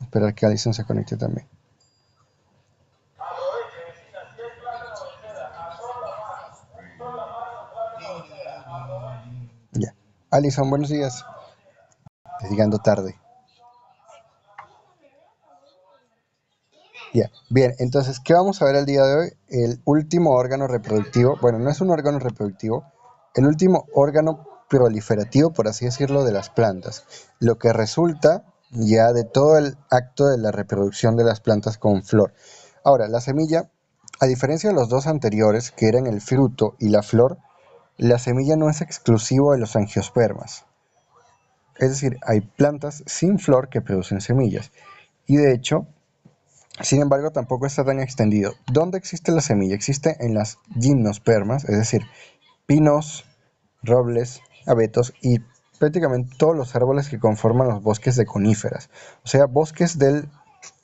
Esperar que Alison se conecte también. Ya. Alison, buenos días. Llegando tarde. Ya. Bien, entonces, ¿qué vamos a ver el día de hoy? El último órgano reproductivo, bueno, no es un órgano reproductivo, el último órgano proliferativo, por así decirlo, de las plantas. Lo que resulta ya de todo el acto de la reproducción de las plantas con flor. Ahora, la semilla, a diferencia de los dos anteriores, que eran el fruto y la flor, la semilla no es exclusivo de los angiospermas. Es decir, hay plantas sin flor que producen semillas. Y de hecho, sin embargo, tampoco está tan extendido. ¿Dónde existe la semilla? Existe en las gimnospermas, es decir, pinos, robles, abetos y prácticamente todos los árboles que conforman los bosques de coníferas, o sea, bosques del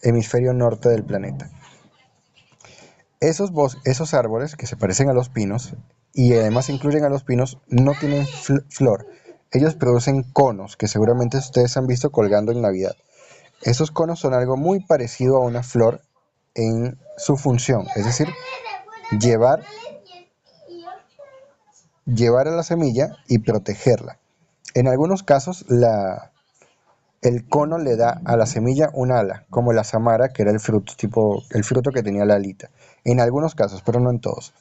hemisferio norte del planeta. Esos árboles que se parecen a los pinos y además incluyen a los pinos no tienen flor. Ellos producen conos que seguramente ustedes han visto colgando en Navidad. Esos conos son algo muy parecido a una flor en su función, es decir, llevar, llevar a la semilla y protegerla. En algunos casos, el cono le da a la semilla un ala, como la samara, que era el fruto que tenía la alita. En algunos casos, pero no en todos.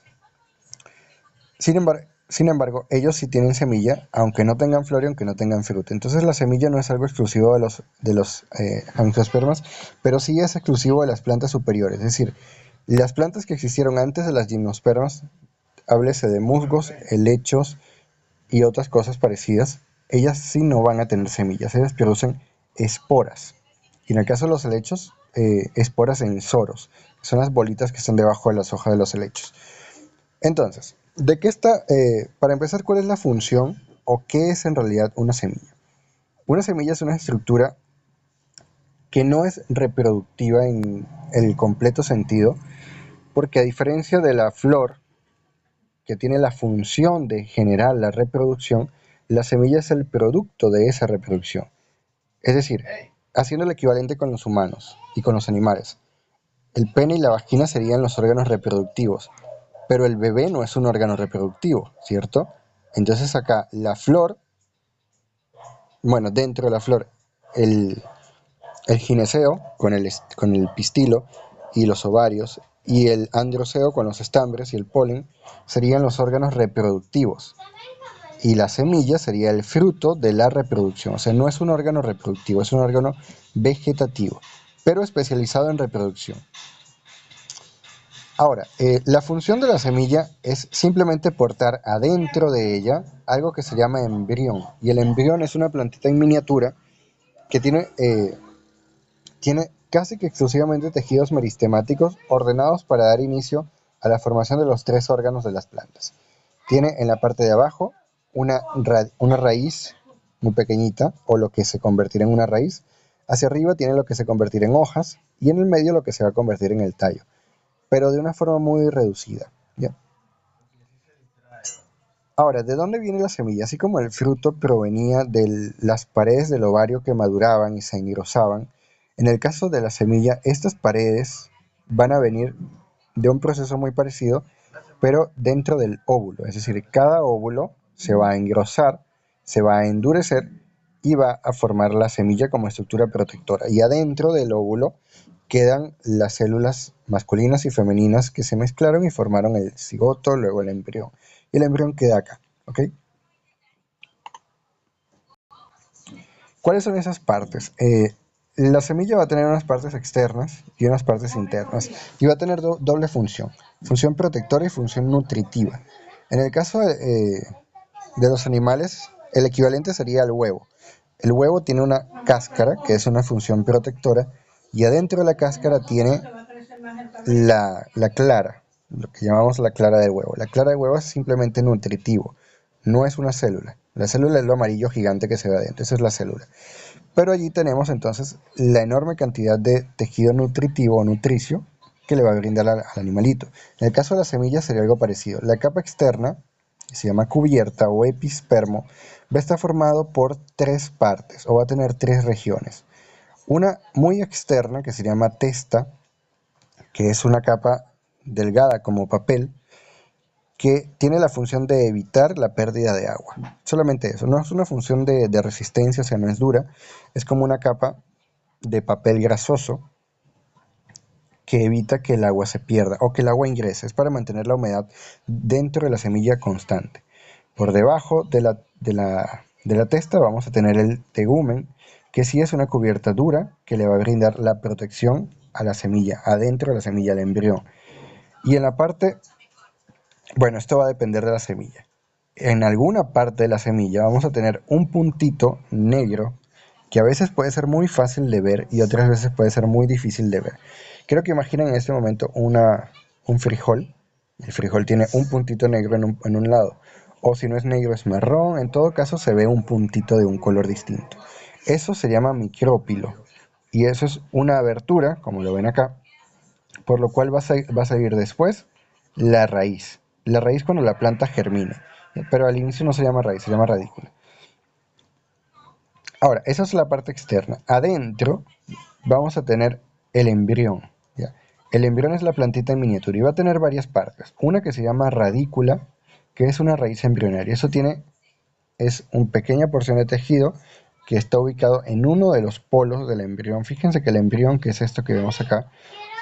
Sin embargo, ellos sí tienen semilla, aunque no tengan flor y aunque no tengan fruto. Entonces la semilla no es algo exclusivo de los angiospermas, pero sí es exclusivo de las plantas superiores. Es decir, las plantas que existieron antes de las gimnospermas, háblese de musgos, helechos y otras cosas parecidas, ellas sí no van a tener semillas, ellas producen esporas. Y en el caso de los helechos, esporas en soros, que son las bolitas que están debajo de las hojas de los helechos. Entonces, para empezar, ¿cuál es la función o qué es en realidad una semilla? Una semilla es una estructura que no es reproductiva en el completo sentido, porque a diferencia de la flor, que tiene la función de generar la reproducción, la semilla es el producto de esa reproducción. Es decir, haciendo el equivalente con los humanos y con los animales. El pene y la vagina serían los órganos reproductivos, pero el bebé no es un órgano reproductivo, ¿cierto? Entonces acá la flor, bueno, dentro de la flor, el, el gineceo con el pistilo y los ovarios, y el androceo con los estambres y el polen, serían los órganos reproductivos. Y la semilla sería el fruto de la reproducción. O sea, no es un órgano reproductivo, es un órgano vegetativo, pero especializado en reproducción. Ahora, la función de la semilla es simplemente portar adentro de ella algo que se llama embrión. Y el embrión es una plantita en miniatura que tiene casi que exclusivamente tejidos meristemáticos ordenados para dar inicio a la formación de los tres órganos de las plantas. Tiene en la parte de abajo una raíz muy pequeñita, o lo que se convertirá en una raíz. Hacia arriba tiene lo que se convertirá en hojas, y en el medio lo que se va a convertir en el tallo, pero de una forma muy reducida, ¿ya? Ahora, ¿de dónde viene la semilla? Así como el fruto provenía de las paredes del ovario que maduraban y se engrosaban, en el caso de la semilla, estas paredes van a venir de un proceso muy parecido, pero dentro del óvulo. Es decir, cada óvulo se va a engrosar, se va a endurecer y va a formar la semilla como estructura protectora. Y adentro del óvulo quedan las células masculinas y femeninas que se mezclaron y formaron el cigoto, luego el embrión. Y el embrión queda acá, ¿ok? ¿Cuáles son esas partes? La semilla va a tener unas partes externas y unas partes internas, y va a tener doble función protectora y función nutritiva. En el caso de los animales, el equivalente sería el huevo. El huevo tiene una cáscara, que es una función protectora, y adentro de la cáscara tiene la clara, lo que llamamos la clara del huevo. La clara del huevo es simplemente nutritivo, no es una célula. La célula es lo amarillo gigante que se ve adentro, esa es la célula. Pero allí tenemos entonces la enorme cantidad de tejido nutritivo o nutricio que le va a brindar al animalito. En el caso de la semilla sería algo parecido. La capa externa, que se llama cubierta o epispermo, va a estar formado por tres partes, o va a tener tres regiones. Una muy externa que se llama testa, que es una capa delgada como papel, que tiene la función de evitar la pérdida de agua. Solamente eso, no es una función de resistencia, o sea, no es dura, es como una capa de papel grasoso que evita que el agua se pierda o que el agua ingrese. Es para mantener la humedad dentro de la semilla constante. Por debajo de la testa vamos a tener el tegumen, que sí es una cubierta dura que le va a brindar la protección a la semilla, adentro de la semilla, al embrión. Y en la parte, bueno, esto va a depender de la semilla. En alguna parte de la semilla vamos a tener un puntito negro que a veces puede ser muy fácil de ver y otras veces puede ser muy difícil de ver. Quiero que imaginen en este momento un frijol. El frijol tiene un puntito negro en un lado. O si no es negro es marrón. En todo caso se ve un puntito de un color distinto. Eso se llama micrópilo. Y eso es una abertura, como lo ven acá, por lo cual va a salir después la raíz. La raíz cuando la planta germina. Pero al inicio no se llama raíz, se llama radícula. Ahora, esa es la parte externa. Adentro vamos a tener el embrión. ¿Ya? El embrión es la plantita en miniatura y va a tener varias partes. Una que se llama radícula, que es una raíz embrionaria. Es una pequeña porción de tejido que está ubicado en uno de los polos del embrión. Fíjense que el embrión, que es esto que vemos acá,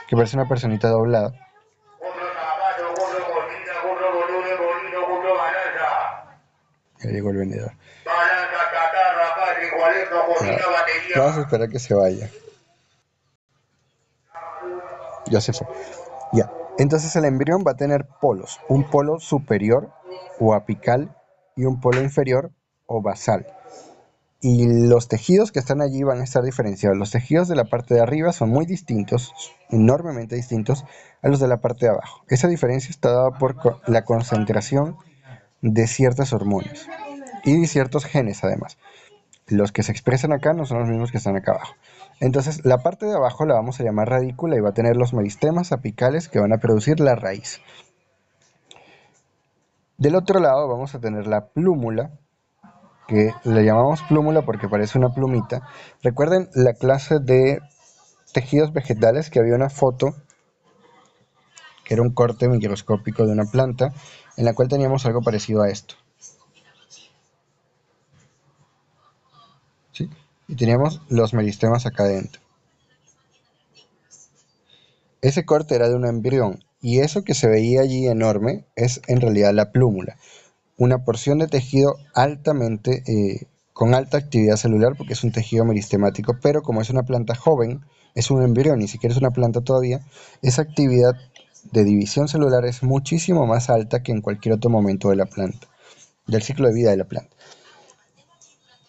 que parece una personita doblada. Ya llegó el vendedor. Ya, vamos a esperar que se vaya. Ya se fue. Ya. Entonces el embrión va a tener polos, un polo superior o apical y un polo inferior o basal. Y los tejidos que están allí van a estar diferenciados. Los tejidos de la parte de arriba son muy distintos, enormemente distintos a los de la parte de abajo. Esa diferencia está dada por la concentración de ciertas hormonas y de ciertos genes además. Los que se expresan acá no son los mismos que están acá abajo. Entonces la parte de abajo la vamos a llamar radícula y va a tener los meristemas apicales que van a producir la raíz. Del otro lado vamos a tener la plúmula, que le llamamos plúmula porque parece una plumita. Recuerden la clase de tejidos vegetales que había una foto, que era un corte microscópico de una planta, en la cual teníamos algo parecido a esto. ¿Sí? Y teníamos los meristemas acá adentro. Ese corte era de un embrión y eso que se veía allí enorme es en realidad la plúmula, una porción de tejido con alta actividad celular porque es un tejido meristemático, pero como es una planta joven, es un embrión, ni siquiera es una planta todavía, esa actividad de división celular es muchísimo más alta que en cualquier otro momento de la planta, del ciclo de vida de la planta.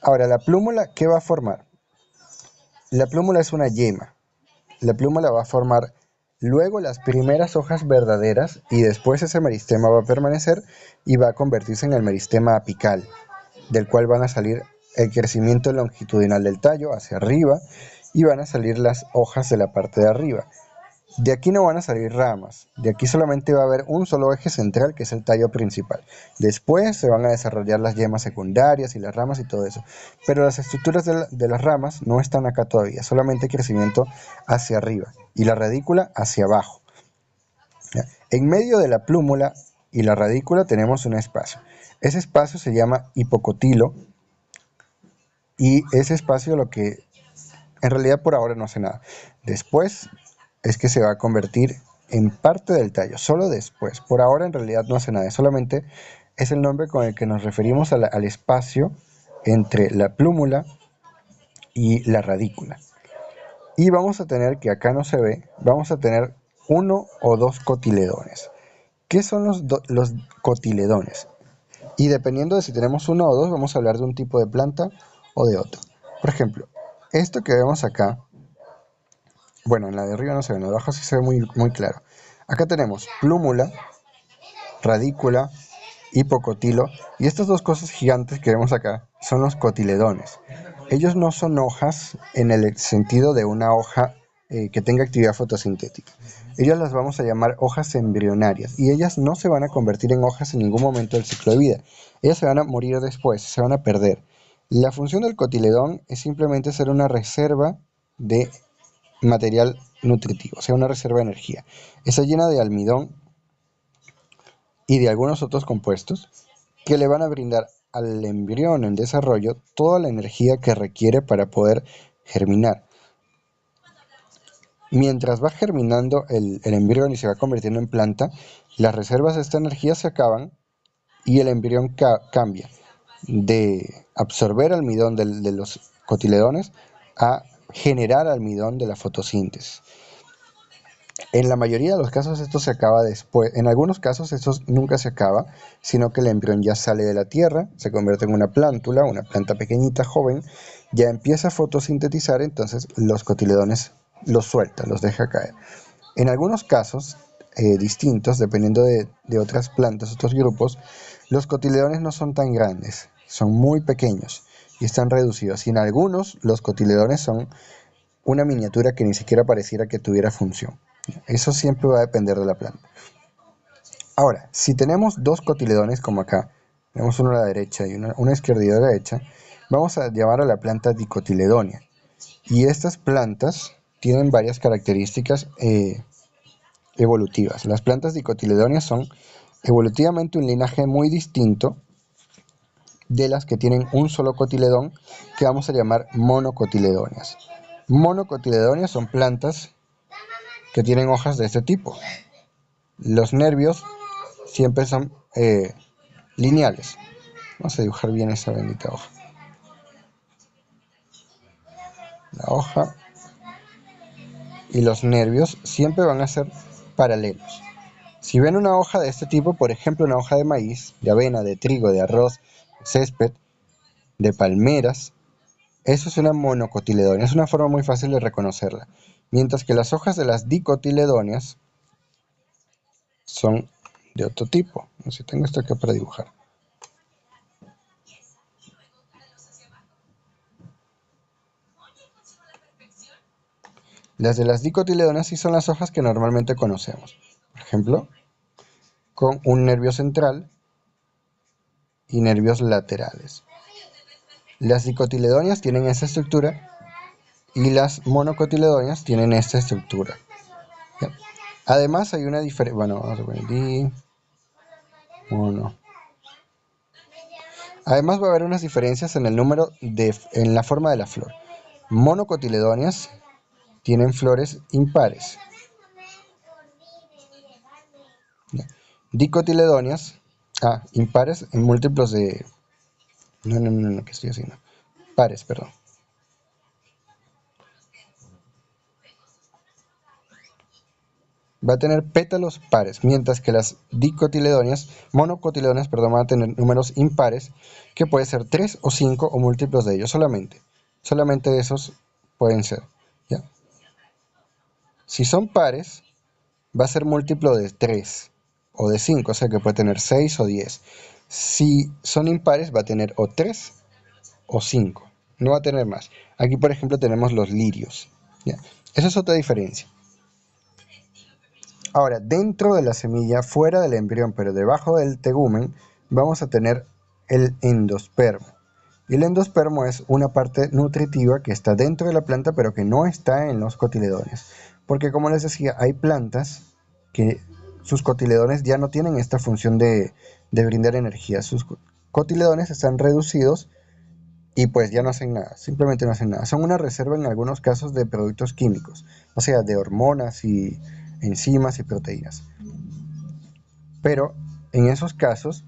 Ahora, la plúmula, ¿qué va a formar? La plúmula es una yema. La pluma la va a formar luego las primeras hojas verdaderas y después ese meristema va a permanecer y va a convertirse en el meristema apical, del cual van a salir el crecimiento longitudinal del tallo hacia arriba y van a salir las hojas de la parte de arriba. De aquí no van a salir ramas, de aquí solamente va a haber un solo eje central que es el tallo principal. Después se van a desarrollar las yemas secundarias y las ramas y todo eso. Pero las estructuras de las ramas no están acá todavía, solamente crecimiento hacia arriba y la radícula hacia abajo. ¿Ya? En medio de la plúmula y la radícula tenemos un espacio. Ese espacio se llama hipocotilo y ese espacio lo que en realidad por ahora no hace nada. Después es que se va a convertir en parte del tallo, solo después. Por ahora en realidad no hace nada, solamente es el nombre con el que nos referimos al espacio entre la plúmula y la radícula. Y vamos a tener, que acá no se ve, vamos a tener uno o dos cotiledones. ¿Qué son los cotiledones? Y dependiendo de si tenemos uno o dos, vamos a hablar de un tipo de planta o de otro. Por ejemplo, esto que vemos acá, bueno, en la de arriba no se ve, en la de abajo sí se ve muy, muy claro. Acá tenemos plúmula, radícula, hipocotilo, y estas dos cosas gigantes que vemos acá son los cotiledones. Ellos no son hojas en el sentido de una hoja que tenga actividad fotosintética. Ellas las vamos a llamar hojas embrionarias y ellas no se van a convertir en hojas en ningún momento del ciclo de vida. Ellas se van a morir después, se van a perder. La función del cotiledón es simplemente ser una reserva de material nutritivo, o sea, una reserva de energía. Está llena de almidón y de algunos otros compuestos que le van a brindar al embrión en desarrollo toda la energía que requiere para poder germinar. Mientras va germinando el embrión y se va convirtiendo en planta, las reservas de esta energía se acaban y el embrión cambia de absorber almidón de los cotiledones a generar almidón de la fotosíntesis. En la mayoría de los casos esto se acaba después, en algunos casos esto nunca se acaba, sino que el embrión ya sale de la tierra, se convierte en una plántula, una planta pequeñita, joven, ya empieza a fotosintetizar, entonces los cotiledones los suelta, los deja caer. En algunos casos distintos, dependiendo de otras plantas, otros grupos, los cotiledones no son tan grandes, son muy pequeños y están reducidos. Y en algunos los cotiledones son una miniatura que ni siquiera pareciera que tuviera función. Eso siempre va a depender de la planta. Ahora, si tenemos dos cotiledones como acá, tenemos uno a la derecha y una a la izquierda y a la derecha, vamos a llamar a la planta dicotiledonia. Y estas plantas tienen varias características evolutivas. Las plantas dicotiledóneas son evolutivamente un linaje muy distinto de las que tienen un solo cotiledón, que vamos a llamar monocotiledóneas. Monocotiledóneas son plantas que tienen hojas de este tipo. Los nervios siempre son lineales. Vamos a dibujar bien esa bendita hoja. La hoja y los nervios siempre van a ser paralelos. Si ven una hoja de este tipo, por ejemplo una hoja de maíz, de avena, de trigo, de arroz, de césped, de palmeras, eso es una monocotiledonia, es una forma muy fácil de reconocerla. Mientras que las hojas de las dicotiledóneas son de otro tipo. No sé si tengo esto acá para dibujar. Las de las dicotiledóneas sí son las hojas que normalmente conocemos. Por ejemplo, con un nervio central y nervios laterales. Las dicotiledóneas tienen esta estructura y las monocotiledóneas tienen esta estructura. ¿Ya? Además hay una diferencia, bueno, vamos a poner mono. Además va a haber unas diferencias en el número en la forma de la flor. Monocotiledóneas tienen flores impares. ¿Ya? Dicotiledóneas, impares en múltiplos de... No, ¿qué estoy haciendo? Pares, perdón. Va a tener pétalos pares, mientras que las monocotiledóneas, perdón, van a tener números impares, que puede ser 3 o 5 o múltiplos de ellos solamente. Solamente esos pueden ser. ¿Ya? Si son pares, va a ser múltiplo de 3 o de 5, o sea que puede tener 6 o 10. Si son impares, va a tener o 3 o 5, no va a tener más. Aquí, por ejemplo, tenemos los lirios. ¿Ya? Esa es otra diferencia. Ahora, dentro de la semilla, fuera del embrión, pero debajo del tegumen, vamos a tener el endospermo. Y el endospermo es una parte nutritiva que está dentro de la planta, pero que no está en los cotiledones. Porque como les decía, hay plantas que sus cotiledones ya no tienen esta función de brindar energía. Sus cotiledones están reducidos y pues ya no hacen nada, simplemente no hacen nada. Son una reserva en algunos casos de productos químicos, o sea, de hormonas y enzimas y proteínas. Pero en esos casos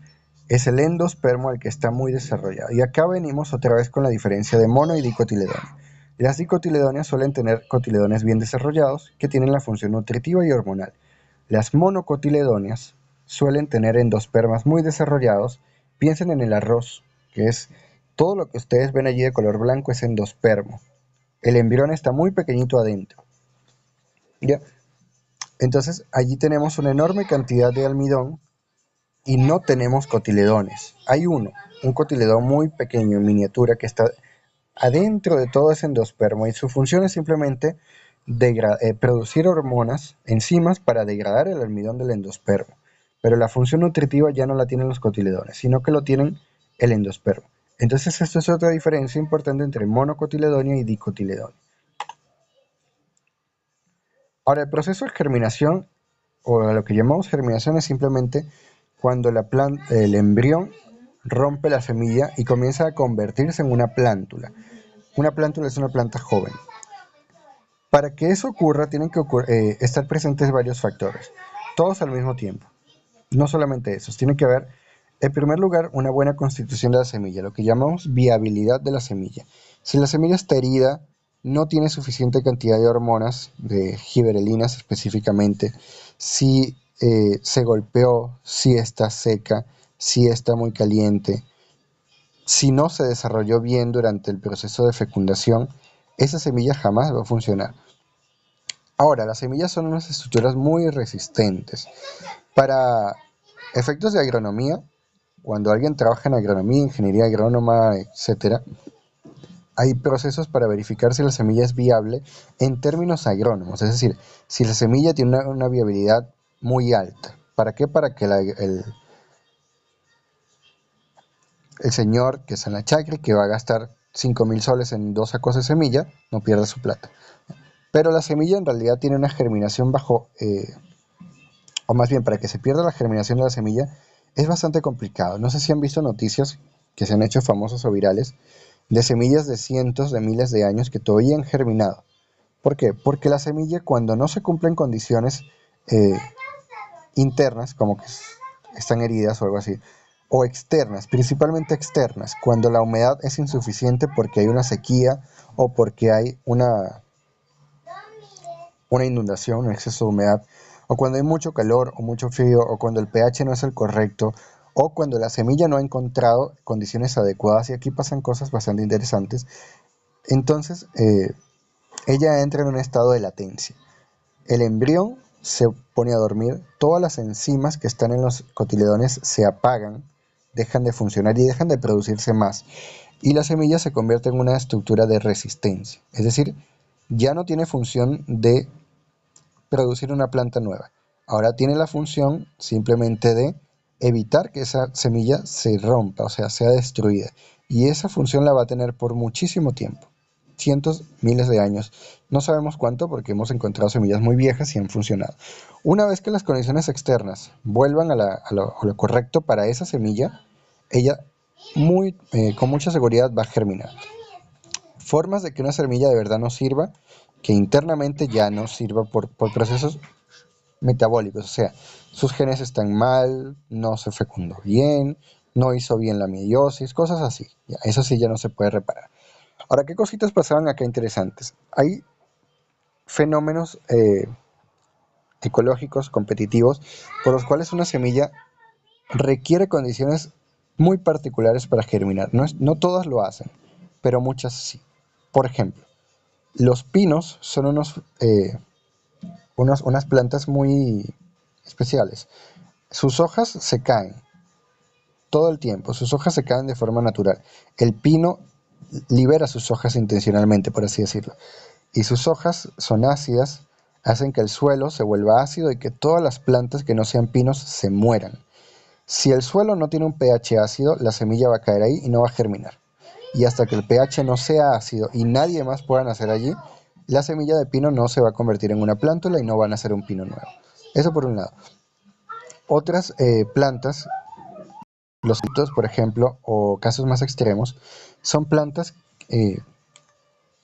es el endospermo el que está muy desarrollado. Y acá venimos otra vez con la diferencia de mono y dicotiledonia. Las dicotiledonias suelen tener cotiledones bien desarrollados que tienen la función nutritiva y hormonal. Las monocotiledonias suelen tener endospermas muy desarrollados. Piensen en el arroz, que es todo lo que ustedes ven allí de color blanco es endospermo. El embrión está muy pequeñito adentro. ¿Ya? Entonces allí tenemos una enorme cantidad de almidón y no tenemos cotiledones. Hay un cotiledón muy pequeño en miniatura que está adentro de todo ese endospermo y su función es simplemente producir hormonas, enzimas para degradar el almidón del endospermo. Pero la función nutritiva ya no la tienen los cotiledones, sino que lo tienen el endospermo. Entonces esto es otra diferencia importante entre monocotiledonia y dicotiledonia. Ahora, el proceso de germinación, o lo que llamamos germinación, es simplemente cuando el embrión rompe la semilla y comienza a convertirse en una plántula. Una plántula es una planta joven. Para que eso ocurra, tienen que estar presentes varios factores, todos al mismo tiempo. No solamente esos, tiene que haber, en primer lugar, una buena constitución de la semilla, lo que llamamos viabilidad de la semilla. Si la semilla está herida, no tiene suficiente cantidad de hormonas, de giberelinas específicamente, si se golpeó, si está seca, si está muy caliente, si no se desarrolló bien durante el proceso de fecundación, esa semilla jamás va a funcionar. Ahora, las semillas son unas estructuras muy resistentes. Para efectos de agronomía, cuando alguien trabaja en agronomía, ingeniería agrónoma, etcétera, hay procesos para verificar si la semilla es viable en términos agrónomos, es decir, si la semilla tiene una viabilidad muy alta. ¿Para qué? Para que el señor que está en la chacra, que va a gastar 5.000 soles en 2 sacos de semilla, no pierda su plata. Pero la semilla en realidad tiene una germinación bajo, o más bien para que se pierda la germinación de la semilla, es bastante complicado. No sé si han visto noticias que se han hecho famosas o virales de semillas de cientos de miles de años que todavía han germinado. ¿Por qué? Porque la semilla, cuando no se cumplen condiciones eh, internas, como que están heridas o algo así, o externas, principalmente externas, cuando la humedad es insuficiente porque hay una sequía o porque hay una inundación, un exceso de humedad, o cuando hay mucho calor o mucho frío, o cuando el pH no es el correcto, o cuando la semilla no ha encontrado condiciones adecuadas, y aquí pasan cosas bastante interesantes, entonces ella entra en un estado de latencia. El embrión se pone a dormir, todas las enzimas que están en los cotiledones se apagan, dejan de funcionar y dejan de producirse más, y la semilla se convierte en una estructura de resistencia, es decir, ya no tiene función de producir una planta nueva. Ahora tiene la función simplemente de evitar que esa semilla se rompa, o sea destruida. Y esa función la va a tener por muchísimo tiempo, cientos, miles de años. No sabemos cuánto porque hemos encontrado semillas muy viejas y han funcionado. Una vez que las condiciones externas vuelvan a lo correcto para esa semilla, ella con mucha seguridad va a germinar. Formas de que una semilla de verdad no sirva, que internamente ya no sirva por procesos metabólicos, o sea, sus genes están mal, no se fecundó bien, no hizo bien la meiosis, cosas así. Ya, eso sí ya no se puede reparar. Ahora, ¿qué cositas pasaban acá interesantes? Hay fenómenos ecológicos, competitivos, por los cuales una semilla requiere condiciones muy particulares para germinar. No todas lo hacen, pero muchas sí. Por ejemplo, los pinos son unas plantas muy especiales. Sus hojas se caen todo el tiempo, sus hojas se caen de forma natural. El pino libera sus hojas intencionalmente, por así decirlo. Y sus hojas son ácidas, hacen que el suelo se vuelva ácido y que todas las plantas que no sean pinos se mueran. Si el suelo no tiene un pH ácido, la semilla va a caer ahí y no va a germinar. Y hasta que el pH no sea ácido y nadie más pueda nacer allí, la semilla de pino no se va a convertir en una plántula y no va a nacer un pino nuevo. Eso por un lado. Otras plantas, los hitos, por ejemplo, o casos más extremos, son plantas eh,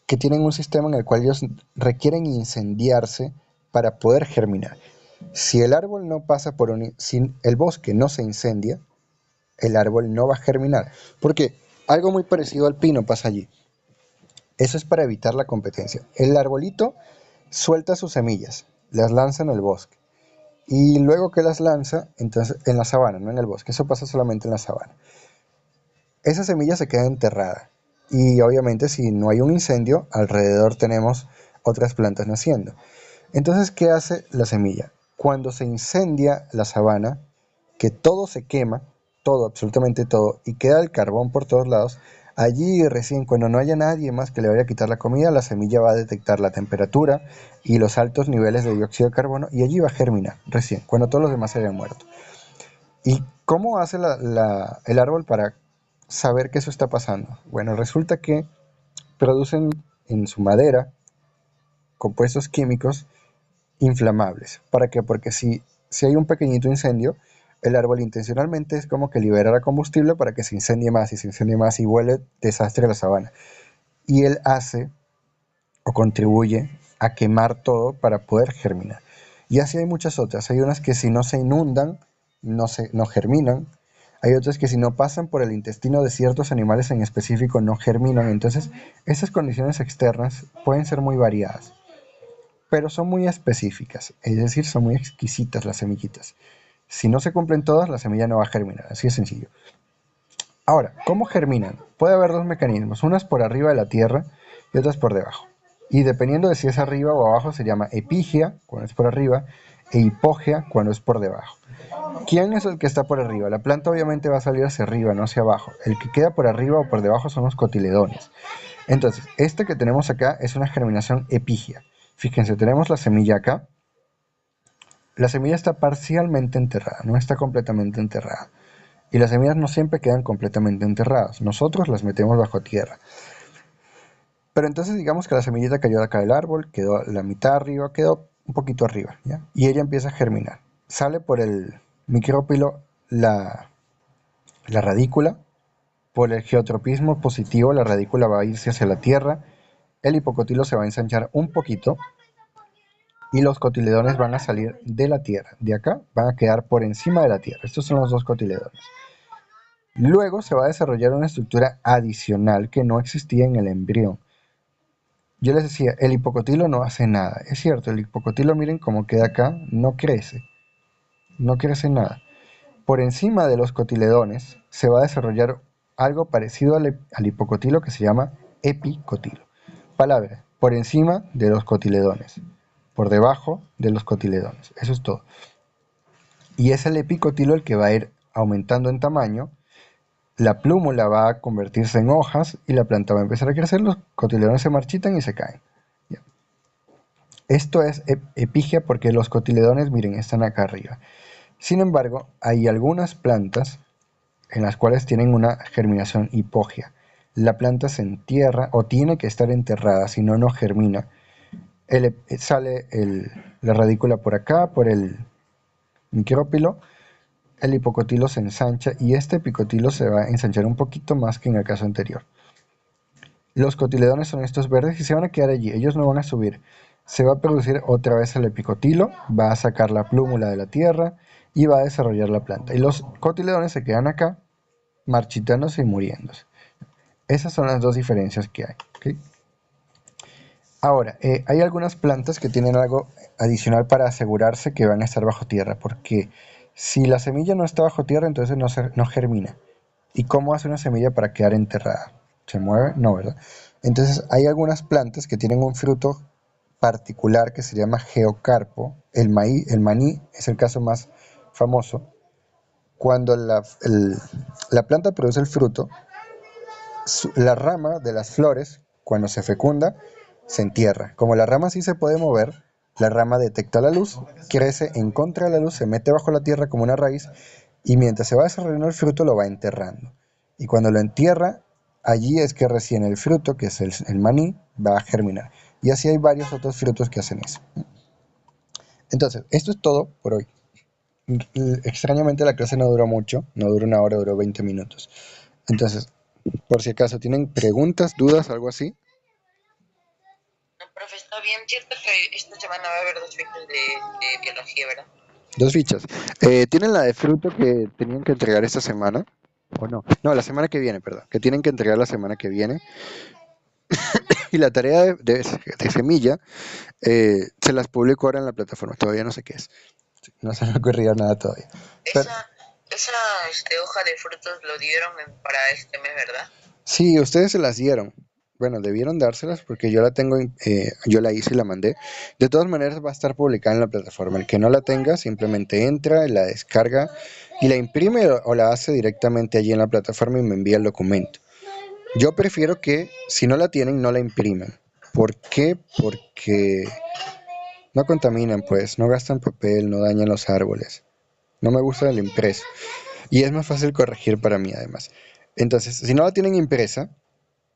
que tienen un sistema en el cual ellos requieren incendiarse para poder germinar. Si el árbol no pasa por si el bosque no se incendia, el árbol no va a germinar. Porque algo muy parecido al pino pasa allí. Eso es para evitar la competencia. El arbolito suelta sus semillas, las lanza en el bosque. Y luego que las lanza, entonces en la sabana, no en el bosque, eso pasa solamente en la sabana. Esa semilla se queda enterrada. Y obviamente si no hay un incendio, alrededor tenemos otras plantas naciendo. Entonces, ¿qué hace la semilla? Cuando se incendia la sabana, que todo se quema, todo, absolutamente todo, y queda el carbón por todos lados, allí recién cuando no haya nadie más que le vaya a quitar la comida, la semilla va a detectar la temperatura y los altos niveles de dióxido de carbono y allí va a germinar recién, cuando todos los demás se hayan muerto. ¿Y cómo hace el árbol para saber que eso está pasando? Bueno, resulta que producen en su madera compuestos químicos inflamables. ¿Para qué? Porque si hay un pequeñito incendio, el árbol intencionalmente es como que liberará combustible para que se incendie más y se incendie más y vuele desastre a la sabana. Y él hace o contribuye a quemar todo para poder germinar. Y así hay muchas otras. Hay unas que si no se inundan, no germinan. Hay otras que si no pasan por el intestino de ciertos animales en específico, no germinan. Entonces, esas condiciones externas pueden ser muy variadas, pero son muy específicas. Es decir, son muy exquisitas las semillitas. Si no se cumplen todas, la semilla no va a germinar. Así de sencillo. Ahora, ¿cómo germinan? Puede haber dos mecanismos, unas por arriba de la tierra y otras por debajo. Y dependiendo de si es arriba o abajo, se llama epigia cuando es por arriba e hipogea cuando es por debajo. ¿Quién es el que está por arriba? La planta obviamente va a salir hacia arriba, no hacia abajo. El que queda por arriba o por debajo son los cotiledones. Entonces, este que tenemos acá es una germinación epigia. Fíjense, tenemos la semilla acá. La semilla está parcialmente enterrada, no está completamente enterrada. Y las semillas no siempre quedan completamente enterradas. Nosotros las metemos bajo tierra. Pero entonces digamos que la semillita cayó de acá del árbol, quedó la mitad arriba, quedó un poquito arriba, ¿ya? Y ella empieza a germinar. Sale por el micrópilo la radícula, por el geotropismo positivo la radícula va a irse hacia la tierra, el hipocotilo se va a ensanchar un poquito y los cotiledones van a salir de la tierra. De acá van a quedar por encima de la tierra. Estos son los dos cotiledones. Luego se va a desarrollar una estructura adicional que no existía en el embrión. Yo les decía, el hipocotilo no hace nada. Es cierto, el hipocotilo, miren cómo queda acá, no crece nada. Por encima de los cotiledones se va a desarrollar algo parecido al hipocotilo que se llama epicotilo. Palabra, por encima de los cotiledones, por debajo de los cotiledones. Eso es todo. Y es el epicotilo el que va a ir aumentando en tamaño. La plúmula va a convertirse en hojas y la planta va a empezar a crecer, los cotiledones se marchitan y se caen. Ya. Esto es epigia porque los cotiledones, miren, están acá arriba. Sin embargo, hay algunas plantas en las cuales tienen una germinación hipógea. La planta se entierra o tiene que estar enterrada, si no, no germina. Sale la radícula por acá, por el micrópilo, el hipocotilo se ensancha y este epicotilo se va a ensanchar un poquito más que en el caso anterior. Los cotiledones son estos verdes y se van a quedar allí, ellos no van a subir. Se va a producir otra vez el epicotilo, va a sacar la plúmula de la tierra y va a desarrollar la planta. Y los cotiledones se quedan acá, marchitándose y muriéndose. Esas son las dos diferencias que hay. ¿Okay? Ahora, hay algunas plantas que tienen algo adicional para asegurarse que van a estar bajo tierra, porque si la semilla no está bajo tierra, entonces no germina. ¿Y cómo hace una semilla para quedar enterrada? ¿Se mueve? No, ¿verdad? Entonces hay algunas plantas que tienen un fruto particular que se llama geocarpo. El maní es el caso más famoso. Cuando la planta produce el fruto, la rama de las flores, cuando se fecunda, se entierra. Como la rama sí se puede mover, la rama detecta la luz, crece en contra de la luz, se mete bajo la tierra como una raíz y mientras se va desarrollando el fruto lo va enterrando. Y cuando lo entierra, allí es que recién el fruto, que es el maní, va a germinar. Y así hay varios otros frutos que hacen eso. Entonces, esto es todo por hoy. Extrañamente la clase no duró mucho, no duró una hora, duró 20 minutos. Entonces, por si acaso tienen preguntas, dudas, algo así. No, profe, está bien. Cierto que esta semana va a haber dos fichas de biología, ¿verdad? Dos fichas. ¿Tienen la de fruto que tenían que entregar esta semana? ¿O no? No, la semana que viene, perdón. Que tienen que entregar la semana que viene. Y la tarea de semilla se las publico ahora en la plataforma. Todavía no sé qué es. No se me ocurrió nada todavía. Pero, Esa hoja de frutos lo dieron para este mes, ¿verdad? sí, ustedes se las dieron. Bueno, debieron dárselas porque yo la tengo, yo la hice y la mandé. De todas maneras va a estar publicada en la plataforma. El que no la tenga simplemente entra, la descarga y la imprime o la hace directamente allí en la plataforma y me envía el documento. Yo prefiero que si no la tienen no la impriman. ¿Por qué? Porque no contaminan, pues, no gastan papel, no dañan los árboles. No me gusta el impreso. Y es más fácil corregir para mí además. Entonces, si no la tienen impresa,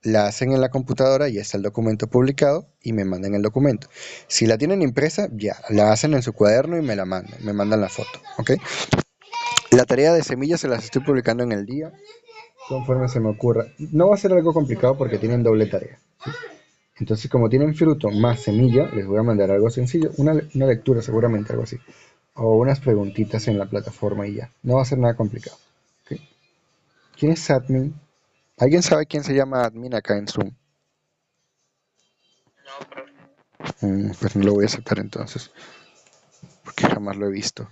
la hacen en la computadora, ya está el documento publicado y me mandan el documento. Si la tienen impresa, ya, la hacen en su cuaderno y me la mandan, me mandan la foto, ¿ok? La tarea de semillas se las estoy publicando en el día, conforme se me ocurra. No va a ser algo complicado porque tienen doble tarea. ¿Sí? Entonces, como tienen fruto más semilla, les voy a mandar algo sencillo, una lectura seguramente, algo así. O unas preguntitas en la plataforma y ya. No va a ser nada complicado. ¿Ok? ¿Quién es admin? ¿Alguien sabe quién se llama admin acá en Zoom? No, profe. Pues no lo voy a aceptar entonces, porque jamás lo he visto.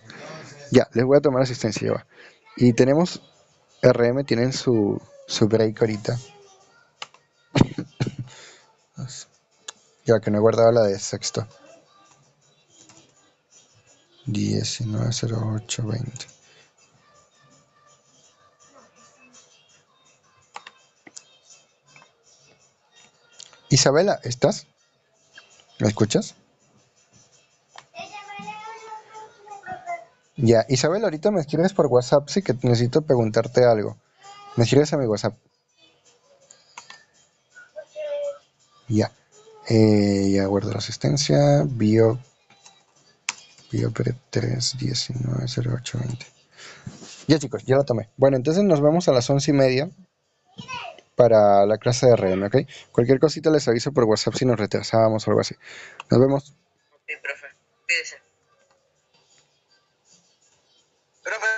Ya, les voy a tomar asistencia ya va. Y tenemos RM, tienen su break ahorita. Ya que no he guardado la de sexto. 190820. Isabela, ¿estás? ¿Me escuchas? Ya, Isabela, ahorita me escribes por WhatsApp, sí que necesito preguntarte algo. Me escribes a mi WhatsApp. Ya. Ya guardo la asistencia. Bio 3190820. Ya chicos, ya la tomé. Bueno, entonces nos vemos a las 11:30 para la clase de RM, ¿ok? Cualquier cosita les aviso por WhatsApp si nos retrasábamos o algo así. Nos vemos. Ok, profe. Cuídese. Profe.